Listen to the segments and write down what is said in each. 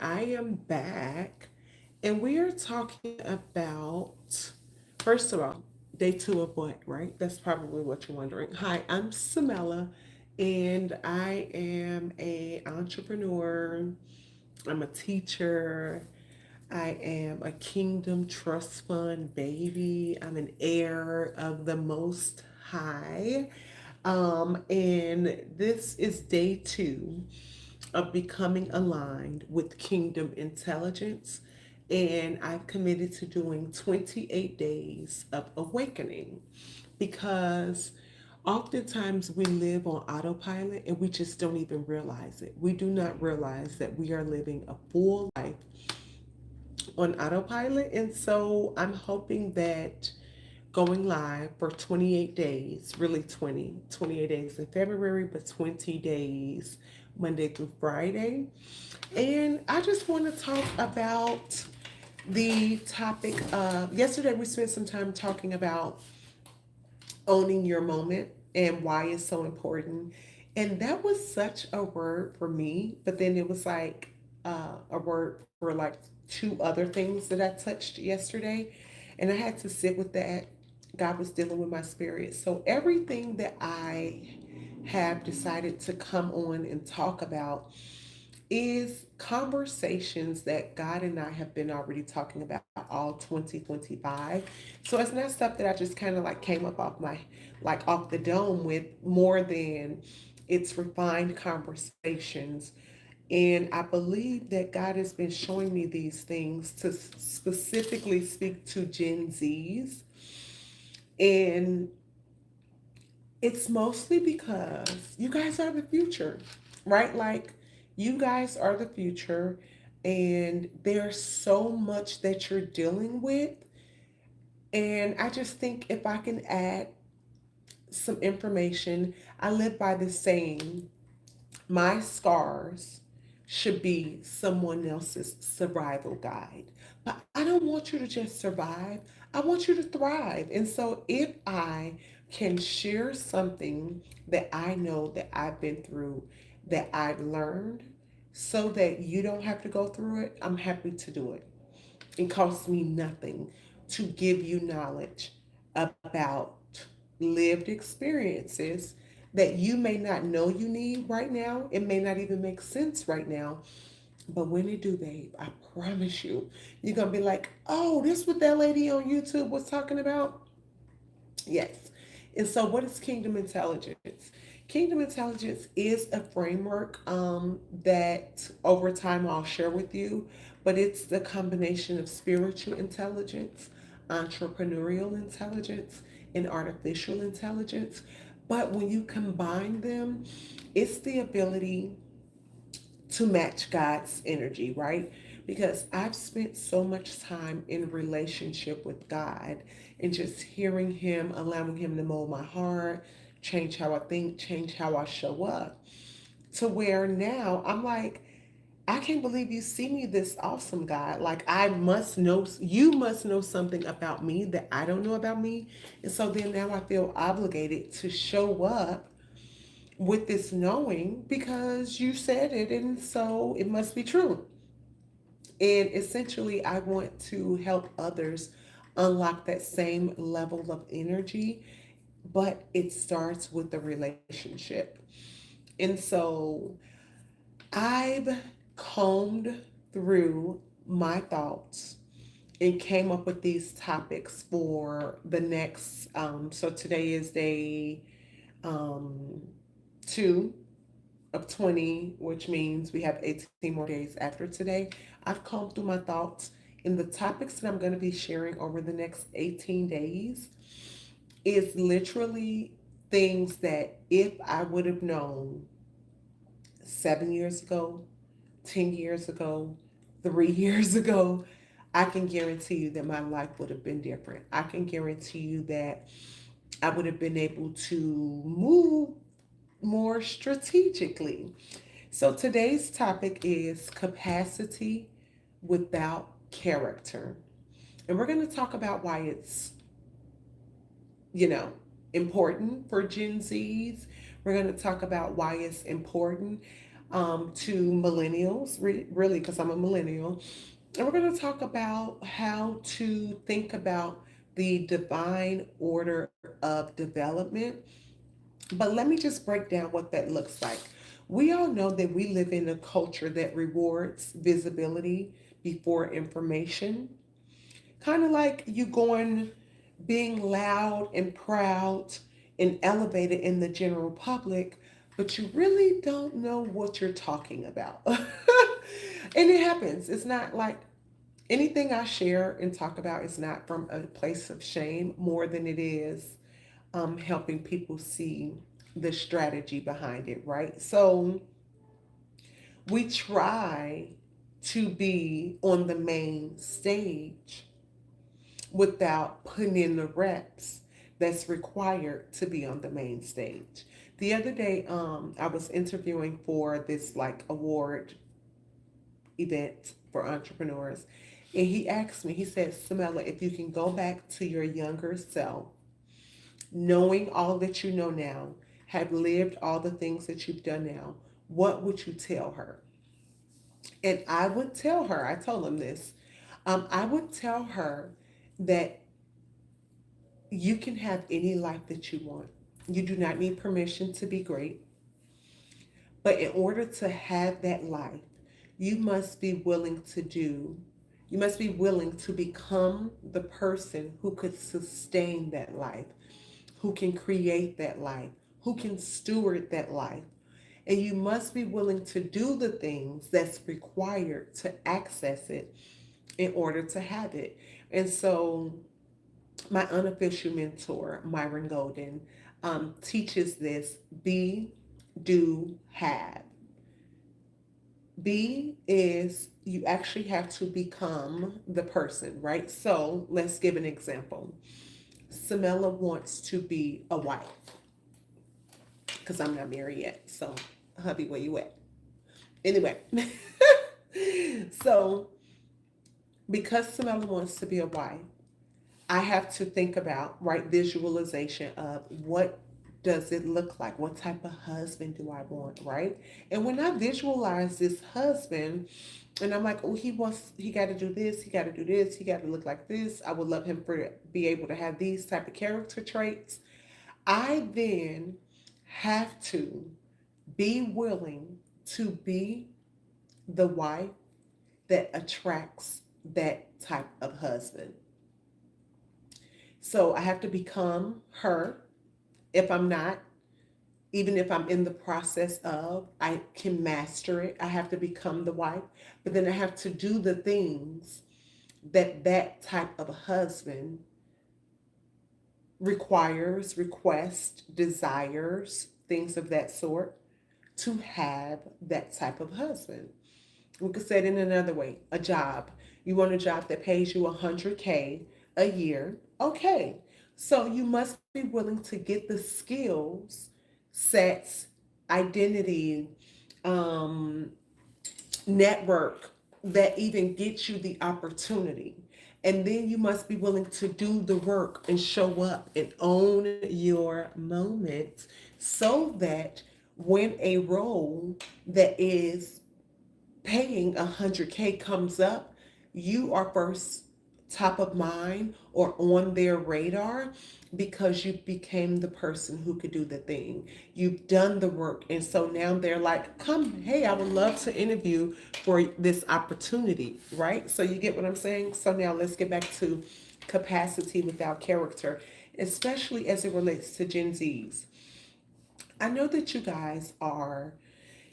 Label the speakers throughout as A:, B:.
A: I am back, and we are talking about, first of all, day two of what, right? That's probably what you're wondering. Hi, I'm Samela, and I am a entrepreneur. I'm a teacher. I am a Kingdom Trust Fund baby. I'm an heir of the Most High. And this is day two of becoming aligned with kingdom intelligence. And I've committed to doing 28 days of awakening because oftentimes we live on autopilot and we just don't even realize it. We do not realize that we are living a full life on autopilot. And so I'm hoping that going live for 28 days, really 28 days in February, but 20 days Monday through Friday. And I just want to talk about the topic of yesterday. We spent some time talking about owning your moment and why it's so important. And that was such a word for me, but then it was like a word for like two other things that I touched yesterday. And I had to sit with that. God was dealing with my spirit. So everything that I have decided to come on and talk about is conversations that God and I have been already talking about all 2025. So it's not stuff that I just kind of like came up off my, like off the dome with, more than it's refined conversations. And I believe that God has been showing me these things to specifically speak to Gen Zs. And it's mostly because you guys are the future, right? Like, you guys are the future, and there's so much that you're dealing with. And I just think if I can add some information, I live by the saying, my scars should be someone else's survival guide. But I don't want you to just survive, I want you to thrive. And so if I can share something that I know that I've been through, that I've learned, so that you don't have to go through it, I'm happy to do it. It costs me nothing to give you knowledge about lived experiences that you may not know you need right now. It may not even make sense right now. But when it do, babe, I promise you, you're going to be like, oh, this what that lady on YouTube was talking about? Yes. And so, what is kingdom intelligence? Kingdom intelligence is a framework that over time I'll share with you, but it's the combination of spiritual intelligence, entrepreneurial intelligence, and artificial intelligence. But when you combine them, it's the ability to match God's energy, right? Because I've spent so much time in relationship with God and just hearing Him, allowing Him to mold my heart, change how I think, change how I show up, to where now I'm like, I can't believe you see me this awesome, God. Like, I must know, you must know something about me that I don't know about me. And so then now I feel obligated to show up with this knowing because you said it, and so it must be true. And essentially, I want to help others unlock that same level of energy, but it starts with the relationship. And so I've combed through my thoughts and came up with these topics for the next. So today is day um, two of 20, which means we have 18 more days after today. I've combed through my thoughts, and the topics that I'm going to be sharing over the next 18 days is literally things that if I would have known 7 years ago, 10 years ago, 3 years ago, I can guarantee you that my life would have been different. I can guarantee you that I would have been able to move more strategically. So today's topic is capacity without character. And we're going to talk about why it's, you know, important for Gen Zs. We're going to talk about why it's important. to millennials, really, because I'm a millennial. And we're going to talk about how to think about the divine order of development. But let me just break down what that looks like. We all know that we live in a culture that rewards visibility before information. Kind of like you going, being loud and proud and elevated in the general public, but you really don't know what you're talking about. And it happens. It's not like anything I share and talk about is not from a place of shame more than it is helping people see the strategy behind it, right? So we try to be on the main stage without putting in the reps that's required to be on the main stage. The other day, I was interviewing for this like award event for entrepreneurs, and he asked me, he said, Samela, if you can go back to your younger self, knowing all that you know now, have lived all the things that you've done now, what would you tell her? And I would tell her, I told him this, I would tell her that you can have any life that you want. You do not need permission to be great. But in order to have that life, you must be willing to do, you must be willing to become the person who could sustain that life, who can create that life, who can steward that life. And you must be willing to do the things that's required to access it in order to have it. And so my unofficial mentor, Myron Golden, teaches this: be, do, have. Be is you actually have to become the person, right? So let's give an example. Samela wants to be a wife because I'm not married yet. So, hubby, where you at? Anyway, so because Samela wants to be a wife, I have to think about, right, visualization of what does it look like? What type of husband do I want, right? And when I visualize this husband, and I'm like, oh, he got to do this, he got to do this, he got to look like this. I would love him for be able to have these type of character traits. I then have to be willing to be the wife that attracts that type of husband. So I have to become her. If I'm not, even if I'm in the process of, I can master it. I have to become the wife, but then I have to do the things that that type of husband requires, requests, desires, things of that sort to have that type of husband. We could say it in another way: a job. You want a job that pays you 100K a year. Okay. So you must be willing to get the skills, sets, identity, um, network that even gets you the opportunity. And then you must be willing to do the work and show up and own your moment so that when a role that is paying 100K comes up, you are first top of mind or on their radar because you became the person who could do the thing. You've done the work. And so now they're like, come, hey, I would love to interview for this opportunity, right? So you get what I'm saying? So now let's get back to capacity without character, especially as it relates to Gen Zs. I know that you guys are,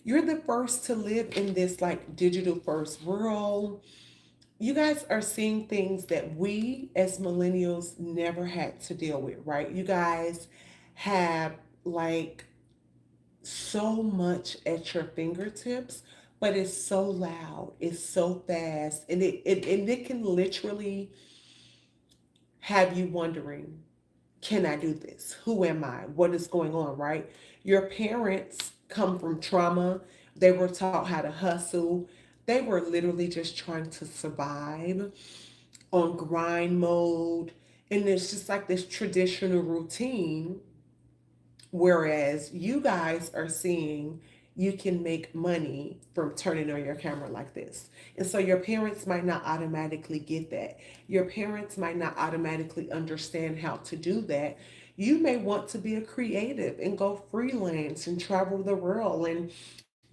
A: you're the first to live in this like digital first world. You guys are seeing things that we as millennials never had to deal with, right? You guys have like so much at your fingertips, but it's so loud, it's so fast, and it can literally have you wondering, can I do this? Who am I? What is going on, right? Your parents come from trauma. They were taught how to hustle. They were literally just trying to survive on grind mode. And it's just like this traditional routine. Whereas you guys are seeing you can make money from turning on your camera like this. And so your parents might not automatically get that. Your parents might not automatically understand how to do that. You may want to be a creative and go freelance and travel the world and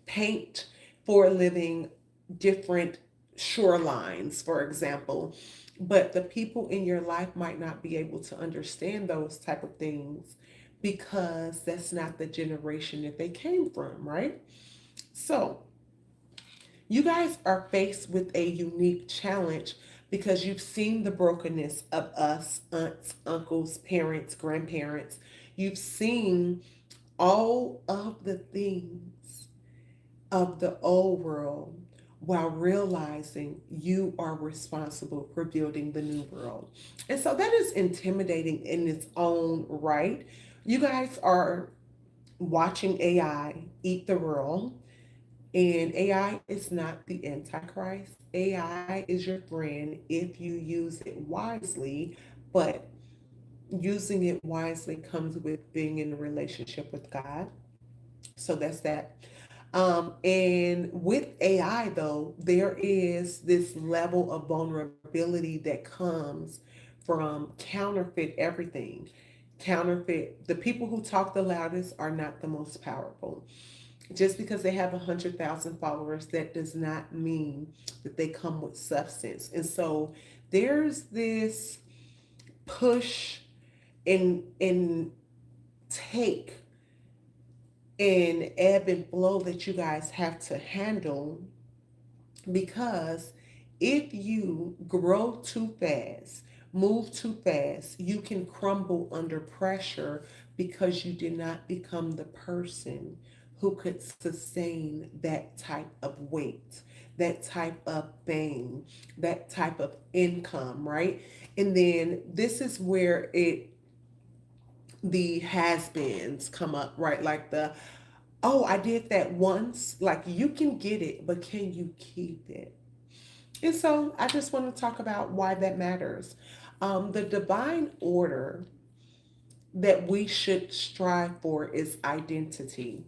A: paint for a living different shorelines, for example. But the people in your life might not be able to understand those type of things because that's not the generation that they came from, right? So you guys are faced with a unique challenge because you've seen the brokenness of us, aunts, uncles, parents, grandparents. You've seen all of the things of the old world while realizing you are responsible for building the new world. And so that is intimidating in its own right. You guys are watching AI eat the world, and AI is not the Antichrist. AI is your friend if you use it wisely, but using it wisely comes with being in a relationship with God. So that's that. And with AI, though, there is this level of vulnerability that comes from counterfeit everything. Counterfeit, the people who talk the loudest are not the most powerful. Just because they have 100,000 followers, that does not mean that they come with substance. And so there's this push and take and ebb and flow that you guys have to handle, because if you grow too fast, move too fast, you can crumble under pressure because you did not become the person who could sustain that type of weight, that type of fame, that type of income, right? And then this is where it the has-beens come up, right? Like the, oh, I did that once. Like, you can get it, but can you keep it? And so I just want to talk about why that matters. The divine order that we should strive for is identity.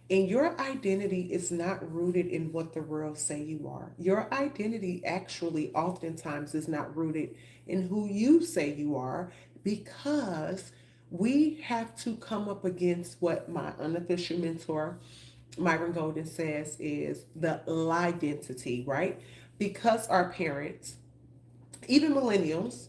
A: And your identity is not rooted in what the world say you are. Your identity actually oftentimes is not rooted in who you say you are, because we have to come up against what my unofficial mentor Myron Golden says is the lie identity, right? Because our parents, even millennials,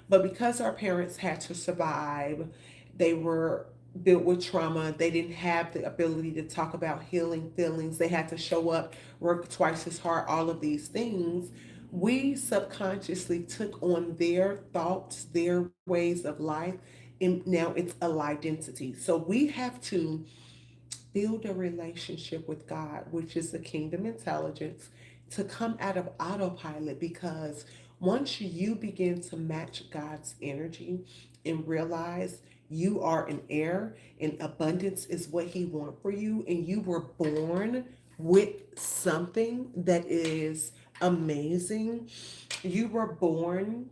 A: but because our parents had to survive, they were built with trauma. They didn't have the ability to talk about healing feelings. They had to show up, work twice as hard, all of these things. We subconsciously took on their thoughts, their ways of life, and now it's a lie identity. So we have to build a relationship with God, which is the kingdom intelligence, to come out of autopilot, because once you begin to match God's energy and realize you are an heir and abundance is what He wants for you, and you were born with something that is amazing, you were born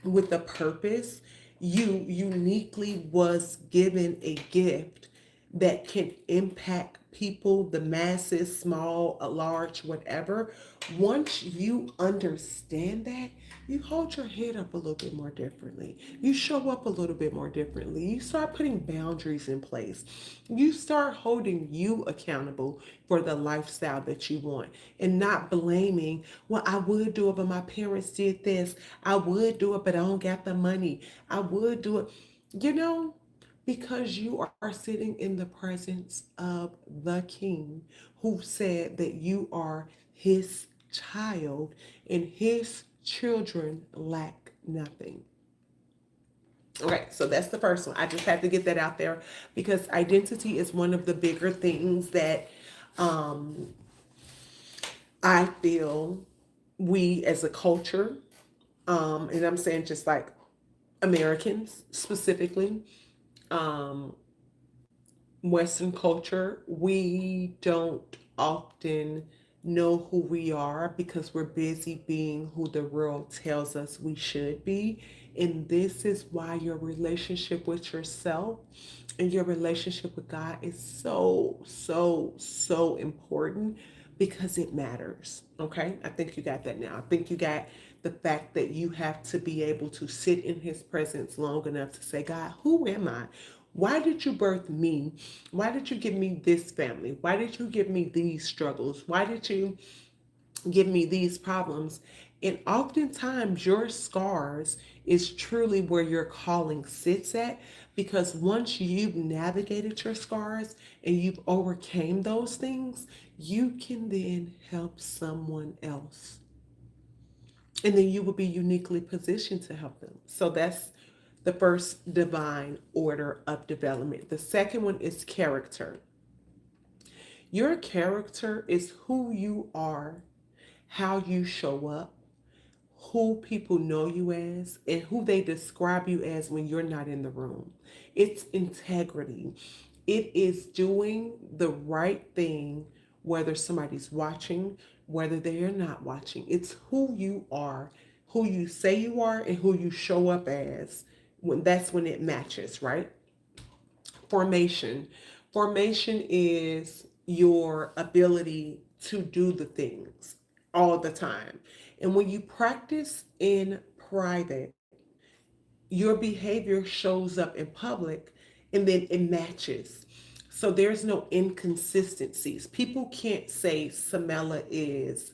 A: with a purpose. You uniquely was given a gift that can impact people, the masses, small, large, whatever. Once you understand that, you hold your head up a little bit more differently. You show up a little bit more differently. You start putting boundaries in place. You start holding you accountable for the lifestyle that you want, and not blaming, well, I would do it, but my parents did this. I would do it, but I don't got the money. I would do it. You know, because you are sitting in the presence of the King, who said that you are His child and His children lack nothing. Okay, so that's the first one. I just had to get that out there because identity is one of the bigger things that um, I feel we as a culture, and I'm saying just like Americans specifically, um, Western culture, we don't often know who we are because we're busy being who the world tells us we should be. And this is why your relationship with yourself and your relationship with God is so important because it matters. Okay? I think you got that now. I think you got the fact that you have to be able to sit in his presence long enough to say, God, who am I? Why did you birth me? Why did you give me this family? Why did you give me these struggles? Why did you give me these problems? And oftentimes, your scars is truly where your calling sits at, because once you've navigated your scars and you've overcame those things, you can then help someone else. And then you will be uniquely positioned to help them. So that's the first divine order of development. The second one is character. Your character is who you are, how you show up, who people know you as, and who they describe you as when you're not in the room. It's integrity. It is doing the right thing, whether somebody's watching, whether they are not watching. It's who you are, who you say you are, and who you show up as. When that's when it matches, right? Formation. Formation is your ability to do the things all the time. And when you practice in private, your behavior shows up in public and then it matches. So there's no inconsistencies. People can't say Samela is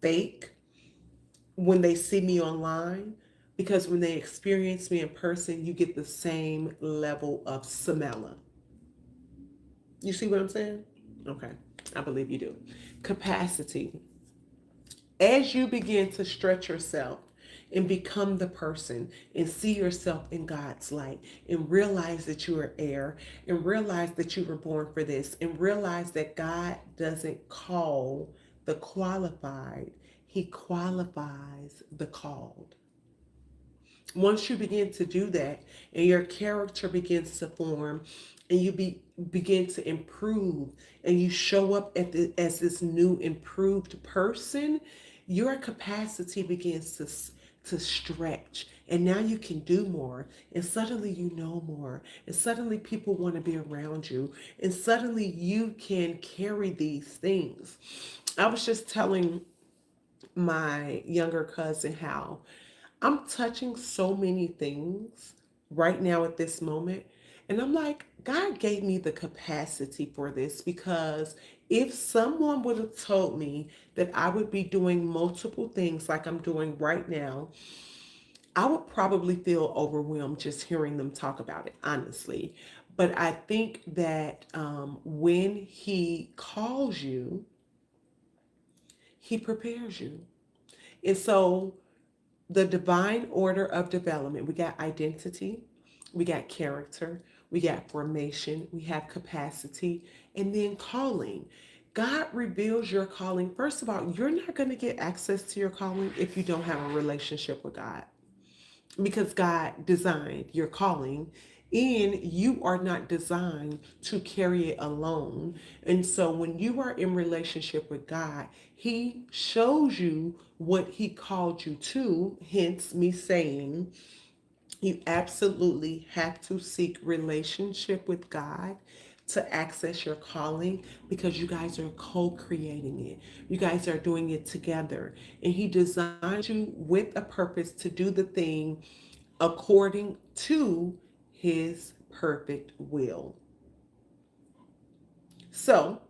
A: fake when they see me online, because when they experience me in person, you get the same level of Samela. You see what I'm saying? Okay, I believe you do. Capacity. As you begin to stretch yourself and become the person and see yourself in God's light and realize that you are heir and realize that you were born for this and realize that God doesn't call the qualified, he qualifies the called. Once you begin to do that and your character begins to form and begin to improve and you show up as this new improved person, your capacity begins to stretch, and now you can do more, and suddenly you know more, and suddenly people want to be around you, and suddenly you can carry these things. I was just telling my younger cousin how I'm touching so many things right now at this moment. And I'm like, God gave me the capacity for this, because if someone would have told me that I would be doing multiple things like I'm doing right now, I would probably feel overwhelmed just hearing them talk about it, honestly. But I think that when He calls you, He prepares you. And so the divine order of development, we got identity, we got character, we got formation, we have capacity, and then calling. God reveals your calling. First of all, you're not going to get access to your calling if you don't have a relationship with God, because God designed your calling, and you are not designed to carry it alone. And so when you are in relationship with God, he shows you what he called you to, hence me saying you absolutely have to seek relationship with God to access your calling, because you guys are co-creating it. You guys are doing it together. And he designed you with a purpose to do the thing according to his perfect will. So,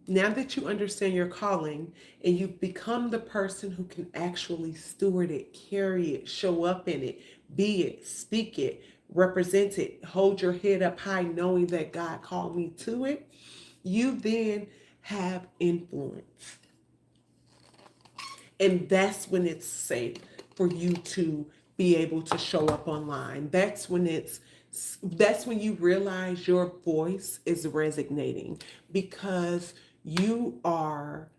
A: now that you understand your calling and you become the person who can actually steward it, carry it, show up in it, be it, speak it, represent it, hold your head up high knowing that God called me to it, you then have influence. And that's when it's safe for you to be able to show up online. That's when you realize your voice is resonating, because you are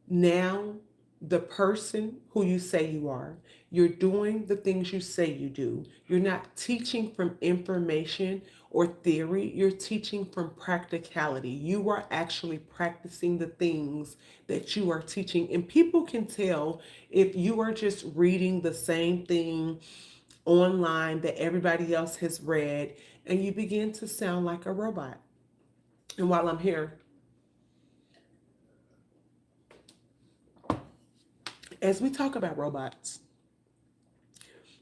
A: now the person who you say you are. You're doing the things you say you do. You're not teaching from information or theory. You're teaching from practicality. You are actually practicing the things that you are teaching. And people can tell if you are just reading the same thing online that everybody else has read and you begin to sound like a robot. And while I'm here, as we talk about robots,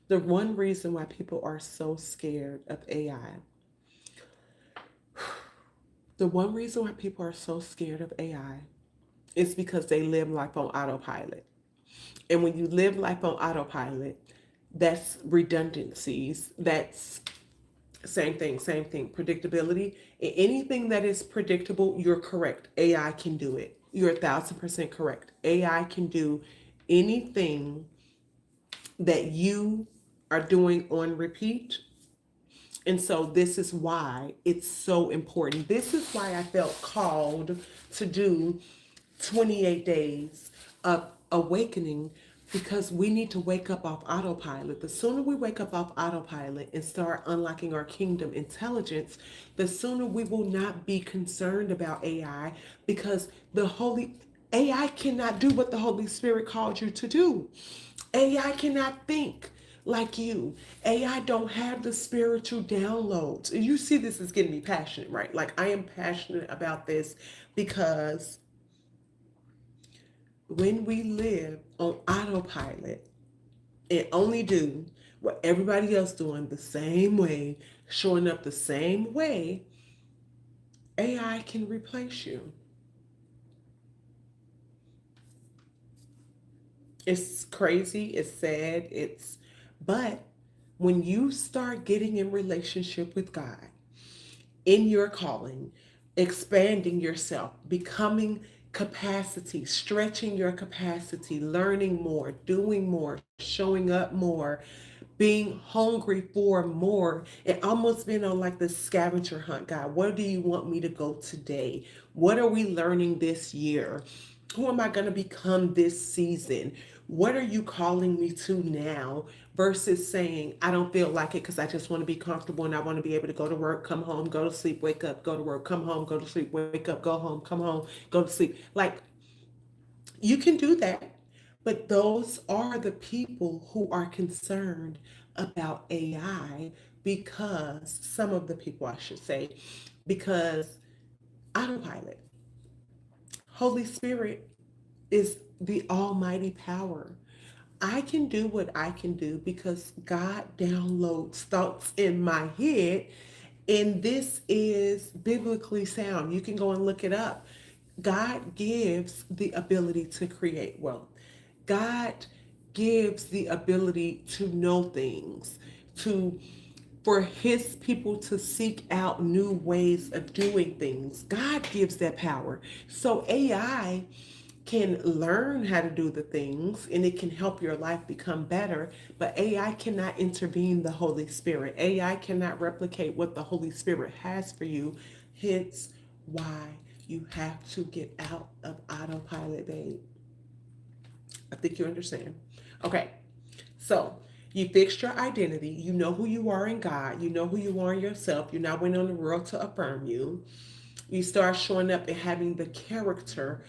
A: the one reason why people are so scared of AI, the one reason why people are so scared of AI is because they live life on autopilot. And when you live life on autopilot, that's redundancies, that's same thing, predictability. And anything that is predictable, you're correct. AI can do it. You're 1,000% correct. AI can do anything that you are doing on repeat. And so this is why it's so important. This is why I felt called to do 28 days of awakening, because we need to wake up off autopilot. The sooner we wake up off autopilot and start unlocking our kingdom intelligence, the sooner we will not be concerned about AI, because the Holy AI cannot do what the Holy Spirit called you to do. AI cannot think like you. AI don't have the spiritual downloads. And you see this is getting me passionate, right? Like I am passionate about this because when we live on autopilot and only do what everybody else doing the same way, showing up the same way, AI can replace you. It's crazy, it's sad, but when you start getting in relationship with God, in your calling, expanding yourself, becoming capacity, stretching your capacity, learning more, doing more, showing up more, being hungry for more, and almost being on like the scavenger hunt. God, where do you want me to go today? What are we learning this year? Who am I going to become this season? What are you calling me to now? Versus saying, I don't feel like it because I just want to be comfortable and I want to be able to go to work, come home, go to sleep, wake up, go to work, come home, go to sleep, wake up, go home, come home, go to sleep. Like, you can do that. But those are the people who are concerned about AI, because some of the people, I should say, because autopilot, Holy Spirit is the almighty power. I can do what I can do because God downloads thoughts in my head, and this is biblically sound. You can go and look it up. God gives the ability to create wealth. God gives the ability to know things, to for his people to seek out new ways of doing things. God gives that power. So AI can learn how to do the things and it can help your life become better, but AI cannot intervene the Holy Spirit. AI cannot replicate what the Holy Spirit has for you. Hence why you have to get out of autopilot, babe. I think you understand. Okay, so you fixed your identity. You know who you are in God. You know who you are in yourself. You're not waiting on the world to affirm you. You start showing up and having the character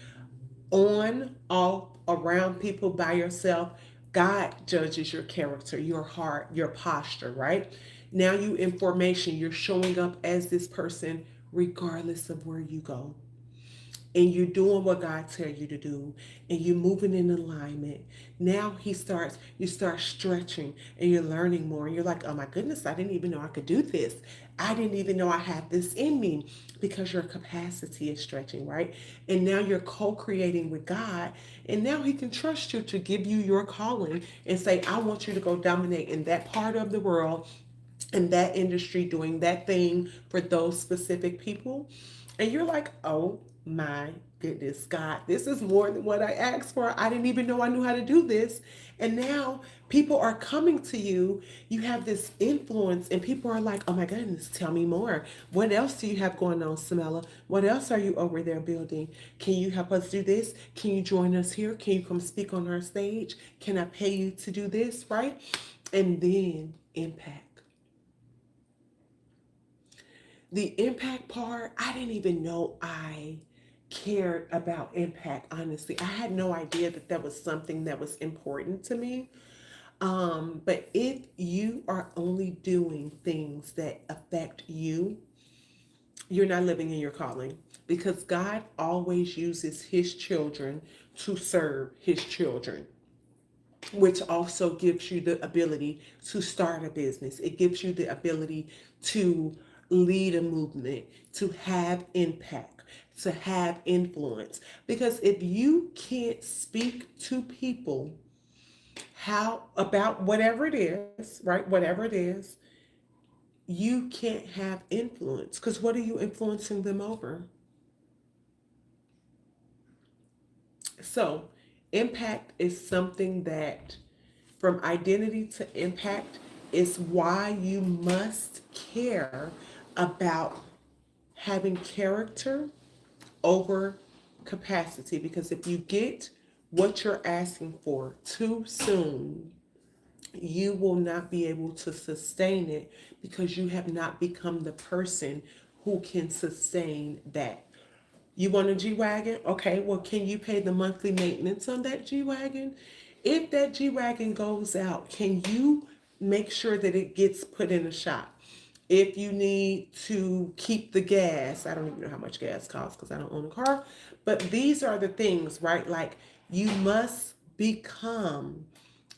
A: on, off, around people, by yourself. God judges your character, your heart, your posture, right? Now you in formation, you're showing up as this person regardless of where you go, and you're doing what God tells you to do, and you're moving in alignment. Now you start stretching and you're learning more. And you're like, oh my goodness, I didn't even know I could do this. I didn't even know I had this in me, because your capacity is stretching, right? And now you're co-creating with God, and now he can trust you to give you your calling and say, I want you to go dominate in that part of the world, in that industry, doing that thing for those specific people. And you're like, oh my goodness, God, this is more than what I asked for. I didn't even know I knew how to do this. And now people are coming to you. You have this influence, and people are like, oh my goodness, tell me more. What else do you have going on, Samela? What else are you over there building? Can you help us do this? Can you join us here? Can you come speak on our stage? Can I pay you to do this? Right? And then impact. The impact part, I didn't even know I cared about impact, honestly. I had no idea that that was something that was important to me. But if you are only doing things that affect you, you're not living in your calling, because God always uses his children to serve his children, which also gives you the ability to start a business. It gives you the ability to lead a movement, to have impact, to have influence. Because if you can't speak to people how about whatever it is, right? Whatever it is, you can't have influence, because what are you influencing them over? So, impact is something that, from identity to impact, is why you must care about having character over capacity. Because if you get what you're asking for too soon, you will not be able to sustain it, because you have not become the person who can sustain that. You want a G Wagon? Okay, well, can you pay the monthly maintenance on that G Wagon? If that G Wagon goes out, can you make sure that it gets put in a shop? If you need to keep the gas, I don't even know how much gas costs because I don't own a car, but these are the things, right? Like, you must become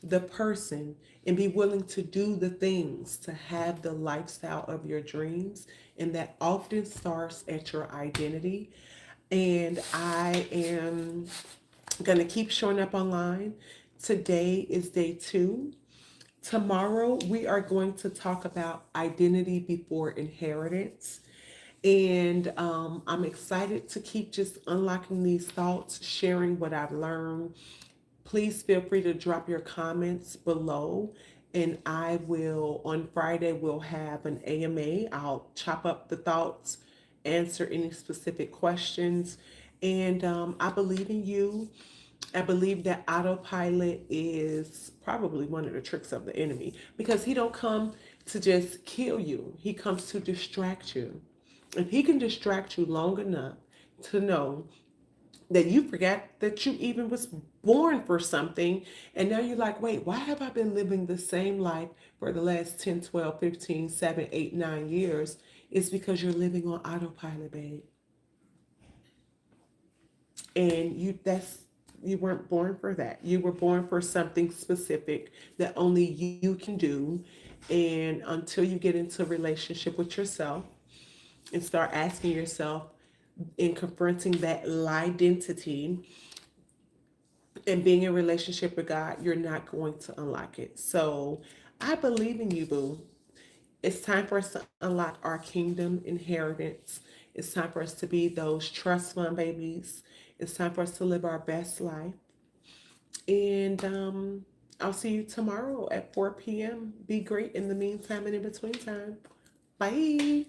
A: the person and be willing to do the things to have the lifestyle of your dreams. And that often starts at your identity. And I am going to keep showing up online. Today is day 2. Tomorrow, we are going to talk about identity before inheritance. And I'm excited to keep just unlocking these thoughts, sharing what I've learned. Please feel free to drop your comments below. And I will, on Friday, we'll have an AMA. I'll chop up the thoughts, answer any specific questions. And I believe in you. I believe that autopilot is probably one of the tricks of the enemy, because he don't come to just kill you. He comes to distract you. If he can distract you long enough to know that you forgot that you even was born for something, and now you're like, wait, why have I been living the same life for the last 10, 12, 15, 7, 8, 9 years? It's because you're living on autopilot, babe. And you weren't born for that. You were born for something specific that only you can do. And until you get into a relationship with yourself and start asking yourself and confronting that identity and being in a relationship with God, you're not going to unlock it. So I believe in you, boo. It's time for us to unlock our kingdom inheritance. It's time for us to be those trust fund babies. It's time for us to live our best life. And I'll see you tomorrow at 4 p.m. Be great in the meantime and in between time. Bye.